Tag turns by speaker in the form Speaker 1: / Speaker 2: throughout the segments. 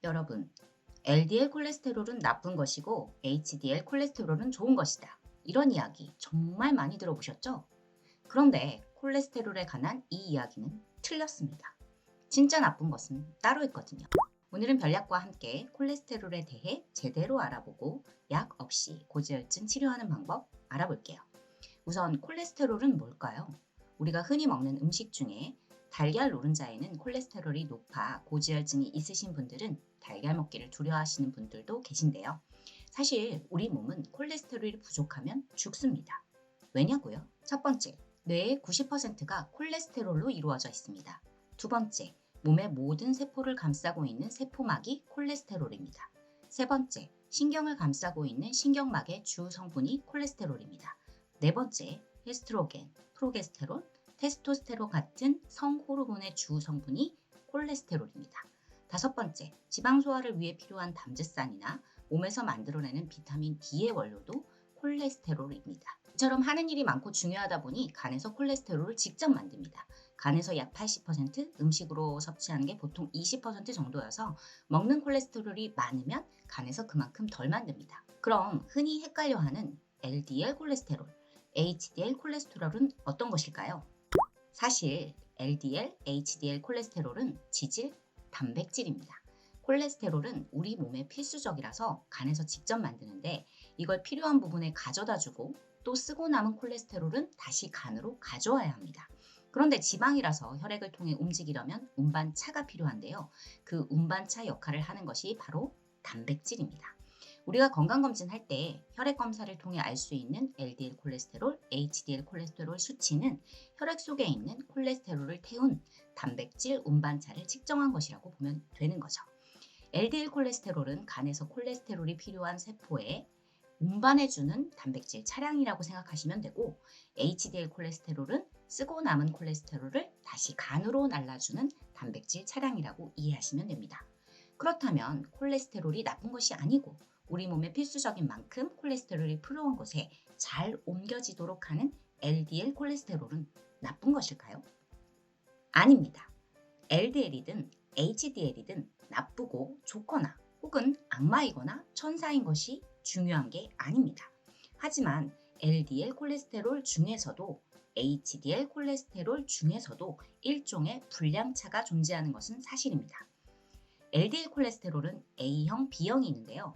Speaker 1: 여러분, LDL 콜레스테롤은 나쁜 것이고 HDL 콜레스테롤은 좋은 것이다. 이런 이야기 정말 많이 들어보셨죠? 그런데 콜레스테롤에 관한 이 이야기는 틀렸습니다. 진짜 나쁜 것은 따로 있거든요. 오늘은 별약과 함께 콜레스테롤에 대해 제대로 알아보고 약 없이 고지혈증 치료하는 방법 알아볼게요. 우선 콜레스테롤은 뭘까요? 우리가 흔히 먹는 음식 중에 달걀 노른자에는 콜레스테롤이 높아 고지혈증이 있으신 분들은 달걀 먹기를 두려워하시는 분들도 계신데요. 사실 우리 몸은 콜레스테롤이 부족하면 죽습니다. 왜냐고요? 첫 번째, 뇌의 90%가 콜레스테롤로 이루어져 있습니다. 두 번째, 몸의 모든 세포를 감싸고 있는 세포막이 콜레스테롤입니다. 세 번째, 신경을 감싸고 있는 신경막의 주 성분이 콜레스테롤입니다. 네 번째, 에스트로겐, 프로게스테론, 테스토스테론 같은 성호르몬의 주 성분이 콜레스테롤입니다. 다섯 번째, 지방 소화를 위해 필요한 담즙산이나 몸에서 만들어내는 비타민 D의 원료도 콜레스테롤입니다. 이처럼 하는 일이 많고 중요하다 보니 간에서 콜레스테롤을 직접 만듭니다. 간에서 약 80%, 음식으로 섭취하는 게 보통 20% 정도여서 먹는 콜레스테롤이 많으면 간에서 그만큼 덜 만듭니다. 그럼 흔히 헷갈려하는 LDL 콜레스테롤, HDL 콜레스테롤은 어떤 것일까요? 사실 LDL, HDL 콜레스테롤은 지질, 단백질입니다. 콜레스테롤은 우리 몸에 필수적이라서 간에서 직접 만드는데 이걸 필요한 부분에 가져다 주고 또 쓰고 남은 콜레스테롤은 다시 간으로 가져와야 합니다. 그런데 지방이라서 혈액을 통해 움직이려면 운반차가 필요한데요. 그 운반차 역할을 하는 것이 바로 단백질입니다. 우리가 건강검진 할 때 혈액 검사를 통해 알 수 있는 LDL 콜레스테롤, HDL 콜레스테롤 수치는 혈액 속에 있는 콜레스테롤을 태운 단백질 운반차를 측정한 것이라고 보면 되는 거죠. LDL 콜레스테롤은 간에서 콜레스테롤이 필요한 세포에 운반해주는 단백질 차량이라고 생각하시면 되고, HDL 콜레스테롤은 쓰고 남은 콜레스테롤을 다시 간으로 날라주는 단백질 차량이라고 이해하시면 됩니다. 그렇다면 콜레스테롤이 나쁜 것이 아니고 우리 몸에 필수적인 만큼 콜레스테롤이 필요한 곳에 잘 옮겨지도록 하는 LDL 콜레스테롤은 나쁜 것일까요? 아닙니다. LDL이든 HDL이든 나쁘고 좋거나 혹은 악마이거나 천사인 것이 중요한 게 아닙니다. 하지만 LDL 콜레스테롤 중에서도 HDL 콜레스테롤 중에서도 일종의 불량차가 존재하는 것은 사실입니다. LDL 콜레스테롤은 A형, B형이 있는데요.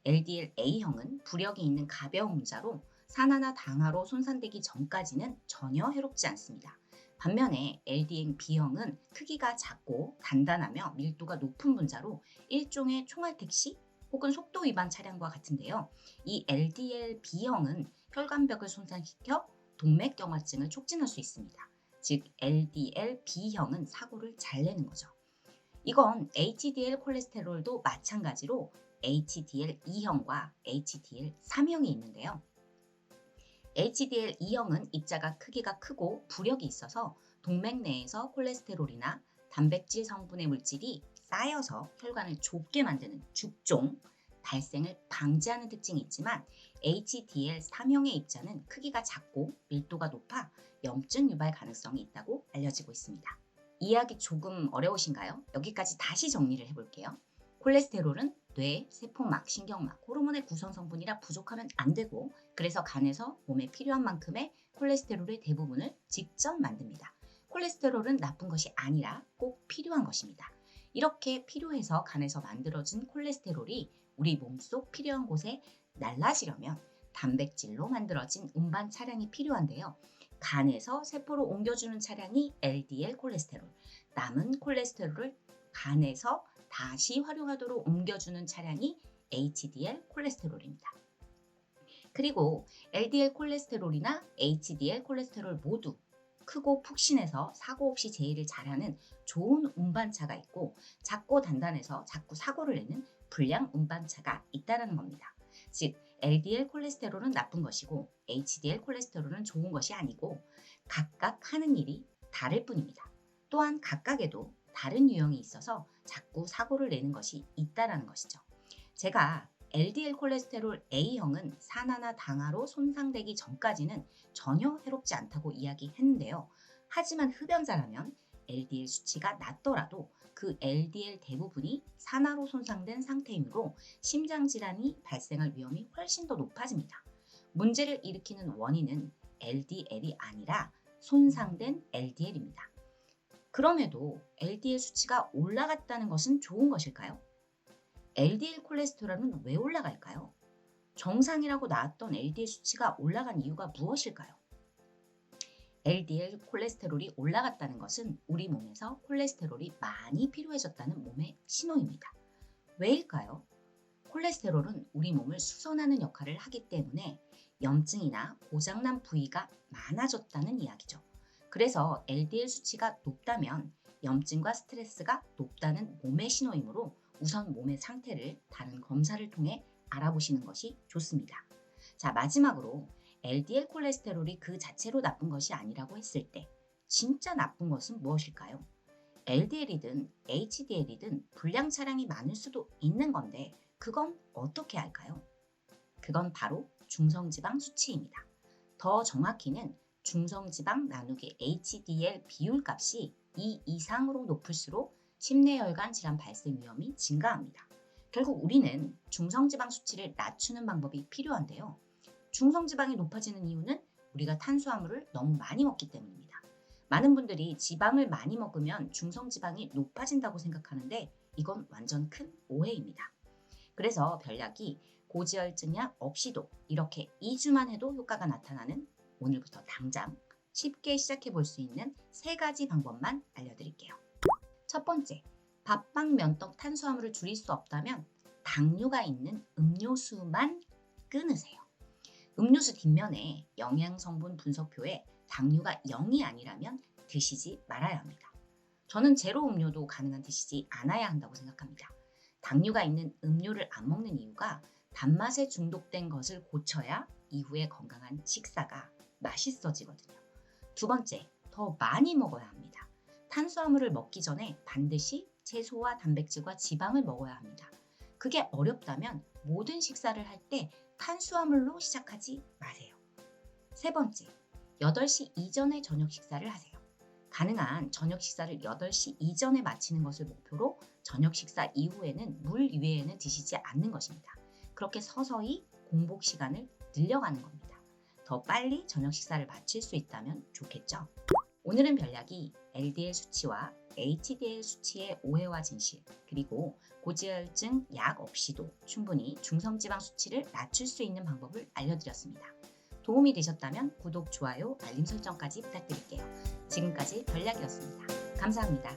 Speaker 1: LDL A형은 부력이 있는 가벼운 문자로 산화나 당화로 손상되기 전까지는 전혀 해롭지 않습니다. 반면에 LDL B형은 크기가 작고 단단하며 밀도가 높은 분자로 일종의 총알택시 혹은 속도 위반 차량과 같은데요. 이 LDL B형은 혈관벽을 손상시켜 동맥경화증을 촉진할 수 있습니다. 즉 LDL B형은 사고를 잘 내는 거죠. 이건 HDL 콜레스테롤도 마찬가지로 HDL2형과 HDL3형이 있는데요. HDL2형은 입자가 크기가 크고 부력이 있어서 동맥 내에서 콜레스테롤이나 단백질 성분의 물질이 쌓여서 혈관을 좁게 만드는 죽종, 발생을 방지하는 특징이 있지만 HDL3형의 입자는 크기가 작고 밀도가 높아 염증 유발 가능성이 있다고 알려지고 있습니다. 이해하기 조금 어려우신가요? 여기까지 다시 정리를 해볼게요. 콜레스테롤은 뇌, 세포막, 신경막, 호르몬의 구성 성분이라 부족하면 안 되고, 그래서 간에서 몸에 필요한 만큼의 콜레스테롤의 대부분을 직접 만듭니다. 콜레스테롤은 나쁜 것이 아니라 꼭 필요한 것입니다. 이렇게 필요해서 간에서 만들어진 콜레스테롤이 우리 몸속 필요한 곳에 날라지려면 단백질로 만들어진 운반 차량이 필요한데요. 간에서 세포로 옮겨주는 차량이 LDL 콜레스테롤, 남은 콜레스테롤을 간에서 다시 활용하도록 옮겨주는 차량이 HDL 콜레스테롤입니다. 그리고 LDL 콜레스테롤이나 HDL 콜레스테롤 모두 크고 푹신해서 사고 없이 제의를 잘하는 좋은 운반차가 있고, 작고 단단해서 자꾸 사고를 내는 불량 운반차가 있다는 겁니다. 즉 LDL 콜레스테롤은 나쁜 것이고 HDL 콜레스테롤은 좋은 것이 아니고 각각 하는 일이 다를 뿐입니다. 또한 각각에도 다른 유형이 있어서 자꾸 사고를 내는 것이 있다는 것이죠. 제가 LDL 콜레스테롤 A형은 산화나 당화로 손상되기 전까지는 전혀 해롭지 않다고 이야기했는데요. 하지만 흡연자라면 LDL 수치가 낮더라도 그 LDL 대부분이 산화로 손상된 상태이므로 심장질환이 발생할 위험이 훨씬 더 높아집니다. 문제를 일으키는 원인은 LDL이 아니라 손상된 LDL입니다. 그럼에도 LDL 수치가 올라갔다는 것은 좋은 것일까요? LDL 콜레스테롤은 왜 올라갈까요? 정상이라고 나왔던 LDL 수치가 올라간 이유가 무엇일까요? LDL 콜레스테롤이 올라갔다는 것은 우리 몸에서 콜레스테롤이 많이 필요해졌다는 몸의 신호입니다. 왜일까요? 콜레스테롤은 우리 몸을 수선하는 역할을 하기 때문에 염증이나 고장난 부위가 많아졌다는 이야기죠. 그래서 LDL 수치가 높다면 염증과 스트레스가 높다는 몸의 신호이므로 우선 몸의 상태를 다른 검사를 통해 알아보시는 것이 좋습니다. 자, 마지막으로 LDL 콜레스테롤이 그 자체로 나쁜 것이 아니라고 했을 때 진짜 나쁜 것은 무엇일까요? LDL이든 HDL이든 불량 차량이 많을 수도 있는 건데 그건 어떻게 할까요? 그건 바로 중성지방 수치입니다. 더 정확히는 중성지방 나누기 HDL 비율 값이 2 이상으로 높을수록 심내혈관 질환 발생 위험이 증가합니다. 결국 우리는 중성지방 수치를 낮추는 방법이 필요한데요. 중성지방이 높아지는 이유는 우리가 탄수화물을 너무 많이 먹기 때문입니다. 많은 분들이 지방을 많이 먹으면 중성지방이 높아진다고 생각하는데 이건 완전 큰 오해입니다. 그래서 별약이 고지혈증약 없이도 이렇게 2주만 해도 효과가 나타나는 오늘부터 당장 쉽게 시작해 볼 수 있는 3가지 방법만 알려드릴게요. 첫 번째, 밥, 빵, 면떡 탄수화물을 줄일 수 없다면 당류가 있는 음료수만 끊으세요. 음료수 뒷면에 영양성분 분석표에 당류가 0이 아니라면 드시지 말아야 합니다. 저는 제로 음료도 가능한 드시지 않아야 한다고 생각합니다. 당류가 있는 음료를 안 먹는 이유가 단맛에 중독된 것을 고쳐야 이후에 건강한 식사가 맛있어지거든요. 두 번째, 더 많이 먹어야 합니다. 탄수화물을 먹기 전에 반드시 채소와 단백질과 지방을 먹어야 합니다. 그게 어렵다면 모든 식사를 할 때 탄수화물로 시작하지 마세요. 세 번째, 8시 이전에 저녁 식사를 하세요. 가능한 저녁 식사를 8시 이전에 마치는 것을 목표로 저녁 식사 이후에는 물 이외에는 드시지 않는 것입니다. 그렇게 서서히 공복 시간을 늘려가는 겁니다. 더 빨리 저녁 식사를 마칠 수 있다면 좋겠죠? 오늘은 별약이 LDL 수치와 HDL 수치의 오해와 진실, 그리고 고지혈증 약 없이도 충분히 중성지방 수치를 낮출 수 있는 방법을 알려드렸습니다. 도움이 되셨다면 구독, 좋아요, 알림 설정까지 부탁드릴게요. 지금까지 별약이었습니다. 감사합니다.